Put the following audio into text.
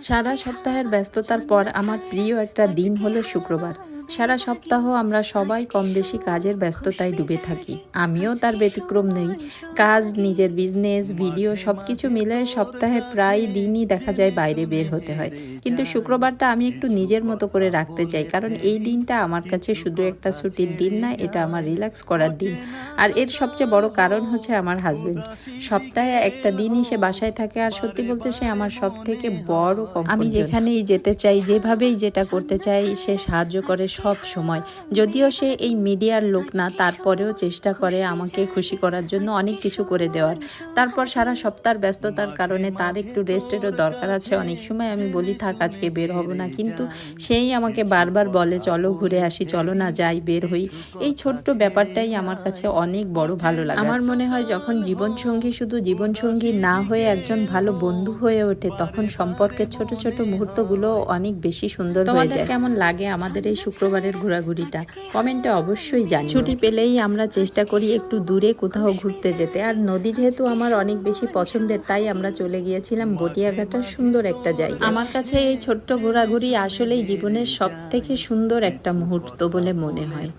সারা সপ্তাহের ব্যস্ততার পর আমার প্রিয় একটা দিন হলো শুক্রবার। সারা সপ্তাহ আমরা সবাই কম বেশি কাজের ব্যস্ততায় ডুবে থাকি, আমিও তার ব্যতিক্রম নই। কাজ, নিজের বিজনেস, ভিডিও সবকিছু মিলে সপ্তাহের প্রায় দিনই দেখা যায় বাইরে বের হতে হয়। কিন্তু শুক্রবারটা আমি একটু নিজের মতো করে রাখতে চাই, কারণ এই দিনটা আমার কাছে শুধু একটা ছুটির দিন না, এটা আমার রিল্যাক্স করার দিন। আর এর সবচেয়ে বড় কারণ হচ্ছে আমার হাজবেন্ড। সপ্তাহে একটা দিনই সে বাসায় থাকে, আর সত্যি বলতে সে আমার সব থেকে বড় কমফোর্ট আমি যেখানেই যেতে চাই, যেভাবেই যেটা করতে চাই, সে সাহায্য করে সব সময়। যদিও সে এই মিডিয়ার লোক না, তারপরেও চেষ্টা করে আমাকে খুশি করার জন্য অনেক কিছু করে দেওয়ার। তারপর সারা সপ্তাহের ব্যস্ততার কারণে তার একটু রেস্টেরও দরকার আছে। অনেক সময় আমি বলি থাক আজকে বের হব না, কিন্তু সেই আমাকে বারবার বলে চলো ঘুরে আসি, চলো না যাই, বের হই। এই ছোট্ট ব্যাপারটাই আমার কাছে অনেক বড় ভালো লাগে। আমার মনে হয় যখন জীবনসঙ্গী শুধু জীবনসঙ্গী না হয়ে একজন ভালো বন্ধু হয়ে ওঠে, তখন সম্পর্কের ছোট ছোট মুহূর্তগুলো অনেক বেশি সুন্দর হয়ে যায়। কেমন লাগে আমাদের এই শুক্রবারের ঘোরাঘুরিটা কমেন্টে অবশ্যই জানি। ছুটি পেলেই আমরা চেষ্টা করি একটু দূরে কোথাও ঘুরতে যেতে, আর নদী যেহেতু আমার অনেক বেশি পছন্দের, তাই আমরা চলে গিয়েছিলাম বটিয়াঘাটার সুন্দর একটা জায়গা। আমার কাছে এই ছোট্ট ঘোরাঘুরি আসলেই জীবনের সব থেকে সুন্দর একটা মুহূর্ত বলে মনে হয়।